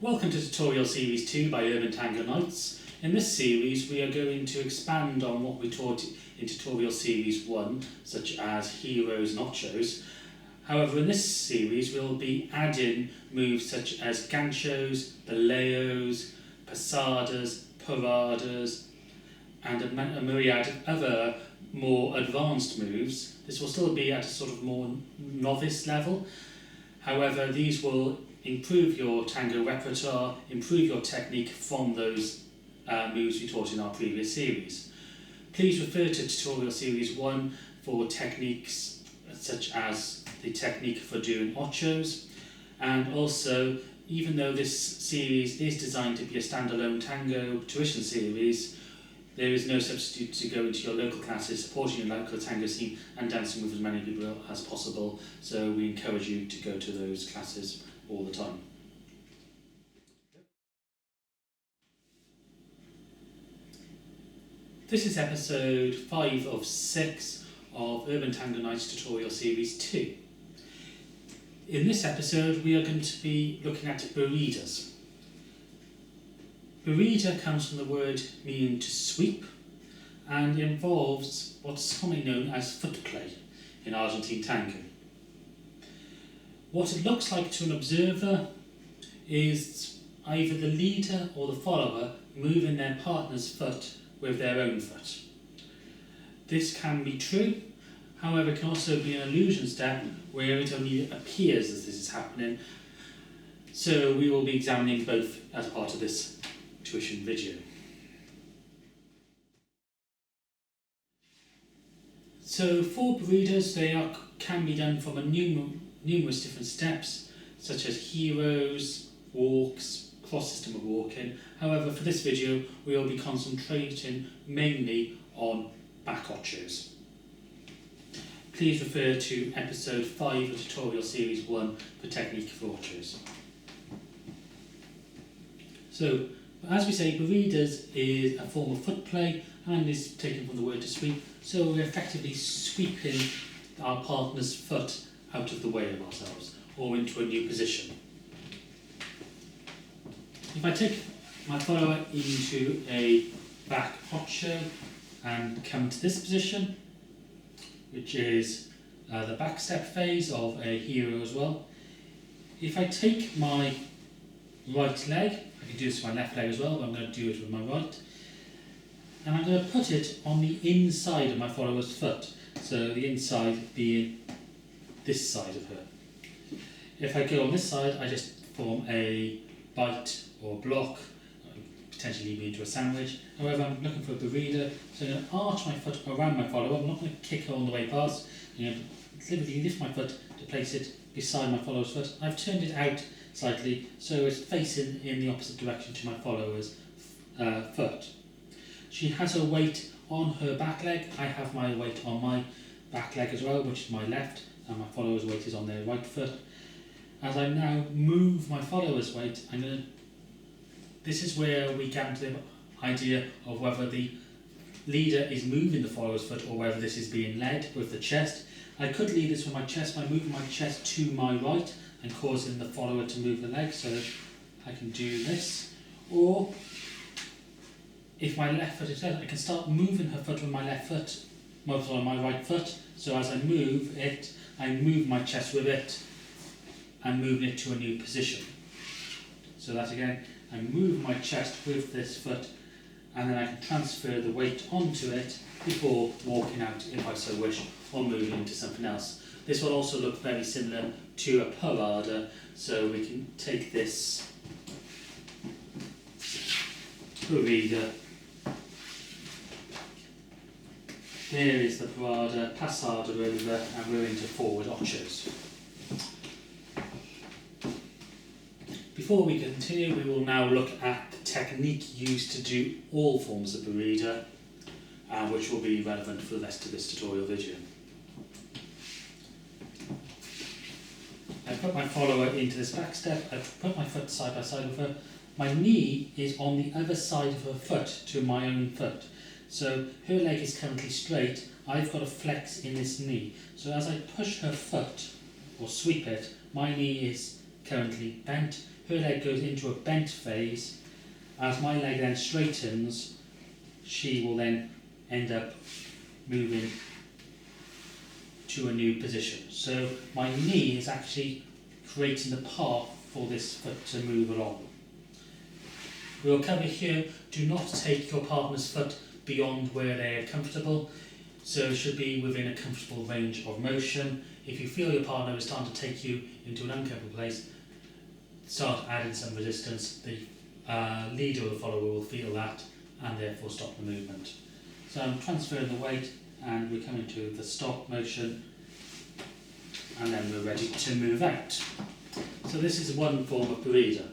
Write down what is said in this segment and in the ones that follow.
Welcome to Tutorial Series 2 by Urban Tango Nights. In this series we are going to expand on what we taught in Tutorial Series 1, such as Heroes and Ochos. However, in this series we'll be adding moves such as Ganchos, Boleos, Pasadas, Paradas, and a myriad of other more advanced moves. This will still be at a sort of more novice level. However, these will improve your tango repertoire, improve your technique from those moves we taught in our previous series. Please refer to Tutorial Series 1 for techniques such as the technique for doing ochos, and also, even though this series is designed to be a standalone tango tuition series, there is no substitute to go into your local classes, supporting your local tango scene and dancing with as many people as possible, so we encourage you to go to those classes all the time. This is episode 5 of 6 of Urban Tango Nights Tutorial Series 2. In this episode we are going to be looking at Barridas. Barrida comes from the word meaning to sweep and involves what's commonly known as foot play in Argentine Tango. What it looks like to an observer is either the leader or the follower moving their partner's foot with their own foot. This can be true, however it can also be an illusion step where it only appears as this is happening. So we will be examining both as part of this tuition video. So for Barridas, they can be done from numerous different steps, such as heroes, walks, cross system of walking. However, for this video we will be concentrating mainly on back ochos. Please refer to episode 5 of Tutorial Series 1 for technique for ochos. So, as we say, Barridas is a form of foot play and is taken from the word to sweep, so we're effectively sweeping our partner's foot out of the way of ourselves or into a new position. If I take my follower into a back ocho and come to this position, which is the back step phase of a hero as well, if I take my right leg, I can do this with my left leg as well, but I'm going to do it with my right, and I'm going to put it on the inside of my follower's foot, so the inside being this side of her. If I go on this side, I just form a bite or block, potentially lead me into a sandwich. However, I'm looking for a Barrida, so I'm going to arch my foot around my follower. I'm not going to kick her on the way past. I'm going to deliberately lift my foot to place it beside my follower's foot. I've turned it out slightly so it's facing in the opposite direction to my follower's foot. She has her weight on her back leg. I have my weight on my back leg as well, which is my left, and my follower's weight is on their right foot. As I now move my follower's weight, this is where we get into the idea of whether the leader is moving the follower's foot or whether this is being led with the chest. I could lead this with my chest by moving my chest to my right and causing the follower to move the leg, so I can do this. Or if my left foot is led, I can start moving her foot with my left foot, on my right foot. So as I move it, I move my chest with it and moving it to a new position. So that again, I move my chest with this foot and then I can transfer the weight onto it before walking out if I so wish, or moving into something else. This will also look very similar to a parada, so we can take this Barrida. There is the parada, passada over, and we're into forward ochos. Before we continue, we will now look at the technique used to do all forms of Barrida, which will be relevant for the rest of this tutorial video. I put my follower into this back step, I put my foot side by side with her. My knee is on the other side of her foot to my own foot. So her leg is currently straight, I've got a flex in this knee. So as I push her foot, or sweep it, my knee is currently bent. Her leg goes into a bent phase. As my leg then straightens, she will then end up moving to a new position. So my knee is actually creating the path for this foot to move along. We'll cover here, do not take your partner's foot beyond where they are comfortable, so it should be within a comfortable range of motion. If you feel your partner is starting to take you into an uncomfortable place, start adding some resistance. The leader or the follower will feel that and therefore stop the movement. So I'm transferring the weight and we're coming to the stop motion, and then we're ready to move out. So this is one form of Barrida,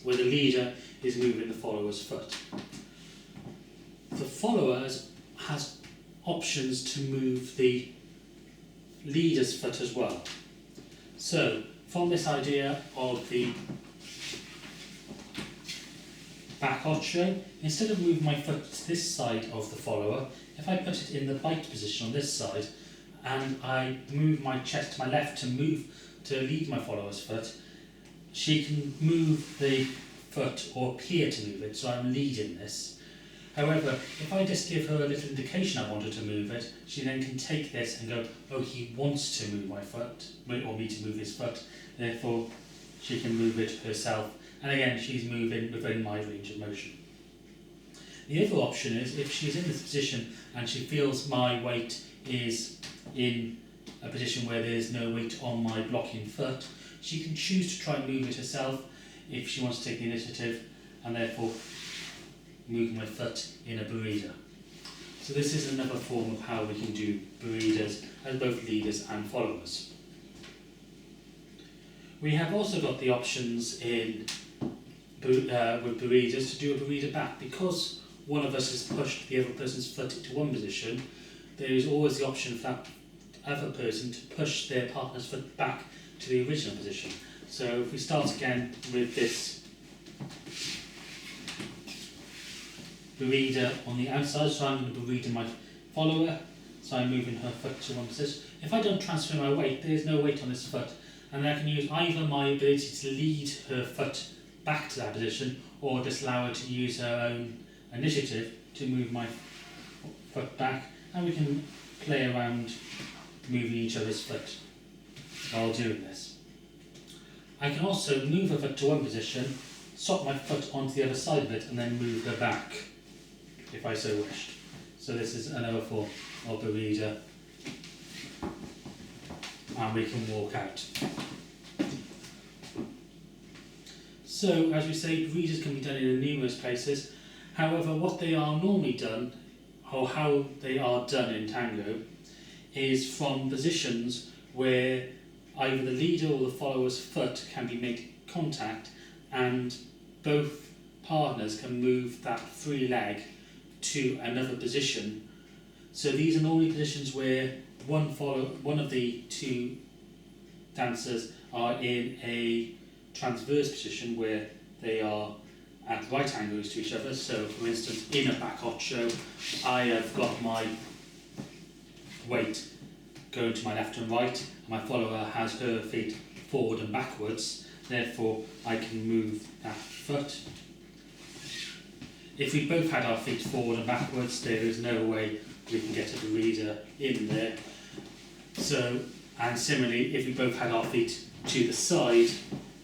where the leader is moving the follower's foot. The follower has options to move the leader's foot as well. So from this idea of the back ocho, instead of moving my foot to this side of the follower, if I put it in the bite position on this side and I move my chest to my left to lead my follower's foot, she can move the foot or appear to move it, so I'm leading this. However, if I just give her a little indication I want her to move it, she then can take this and go, oh, he wants to move my foot, or me to move his foot, therefore she can move it herself. And again, she's moving within my range of motion. The other option is, if she's in this position and she feels my weight is in a position where there's no weight on my blocking foot, she can choose to try and move it herself if she wants to take the initiative, and therefore move my foot in a Barrida. So this is another form of how we can do Barridas as both leaders and followers. We have also got the options in with Barridas to do a Barrida back. Because one of us has pushed the other person's foot into one position, there is always the option for that other person to push their partner's foot back to the original position. So if we start again with this Barrida on the outside, so I'm going to Barrida my follower, so I'm moving her foot to one position. If I don't transfer my weight, there's no weight on this foot, and I can use either my ability to lead her foot back to that position, or just allow her to use her own initiative to move my foot back, and we can play around moving each other's foot while doing this. I can also move her foot to one position, swap my foot onto the other side of it, and then move her back if I so wished. So this is another form of Barrida, and we can walk out. So, as we say, Barridas can be done in numerous places. However, what they are normally done, or how they are done in tango, is from positions where either the leader or the follower's foot can be made contact, and both partners can move that free leg to another position. So these are normally positions where one of the two dancers are in a transverse position where they are at right angles to each other. So for instance, in a back ocho, I have got my weight going to my left and right, and my follower has her feet forward and backwards, therefore I can move that foot. If we both had our feet forward and backwards, there is no way we can get a Barrida in there. So, and similarly, if we both had our feet to the side,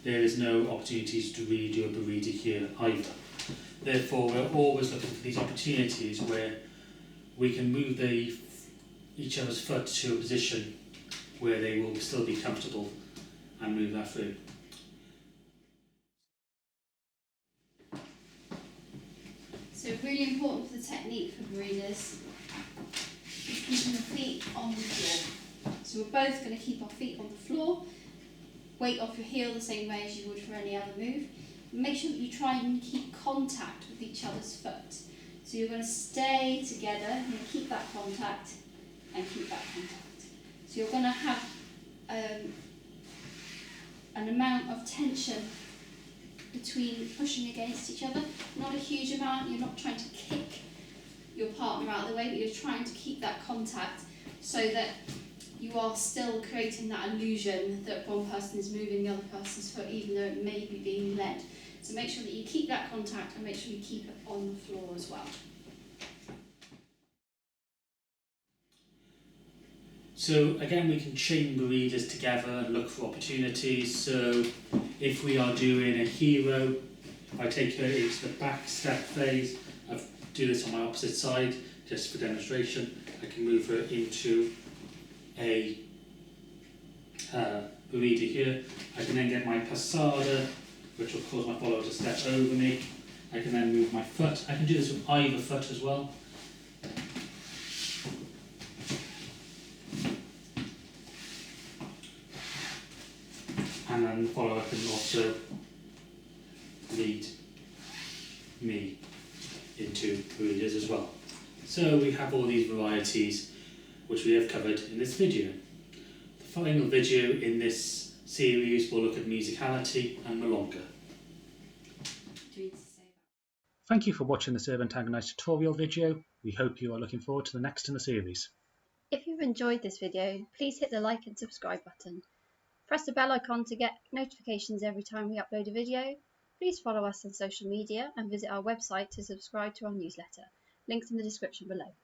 there is no opportunities to really do a Barrida here either. Therefore, we're always looking for these opportunities where we can move each other's foot to a position where they will still be comfortable and move that through. So really important for the technique for Barridas is keeping the feet on the floor. So we're both going to keep our feet on the floor, weight off your heel the same way as you would for any other move. Make sure that you try and keep contact with each other's foot. So you're going to stay together, you're going to keep that contact and keep that contact. So you're going to have an amount of tension between pushing against each other. Not a huge amount, you're not trying to kick your partner out of the way, but you're trying to keep that contact so that you are still creating that illusion that one person is moving the other person's foot, even though it may be being led. So make sure that you keep that contact and make sure you keep it on the floor as well. So again, we can chain Barridas together and look for opportunities. So if we are doing a hero, if I take her into the back step phase, I do this on my opposite side just for demonstration. I can move her into a Barrida here. I can then get my Pasada, which will cause my follower to step over me. I can then move my foot. I can do this with either foot as well. And then the follower can also lead me into Barridas as well. So we have all these varieties which we have covered in this video. The final video in this series will look at musicality and milonga. Thank you for watching this Urban Tango Nights tutorial video. We hope you are looking forward to the next in the series. If you've enjoyed this video, please hit the like and subscribe button. Press the bell icon to get notifications every time we upload a video. Please follow us on social media and visit our website to subscribe to our newsletter. Links in the description below.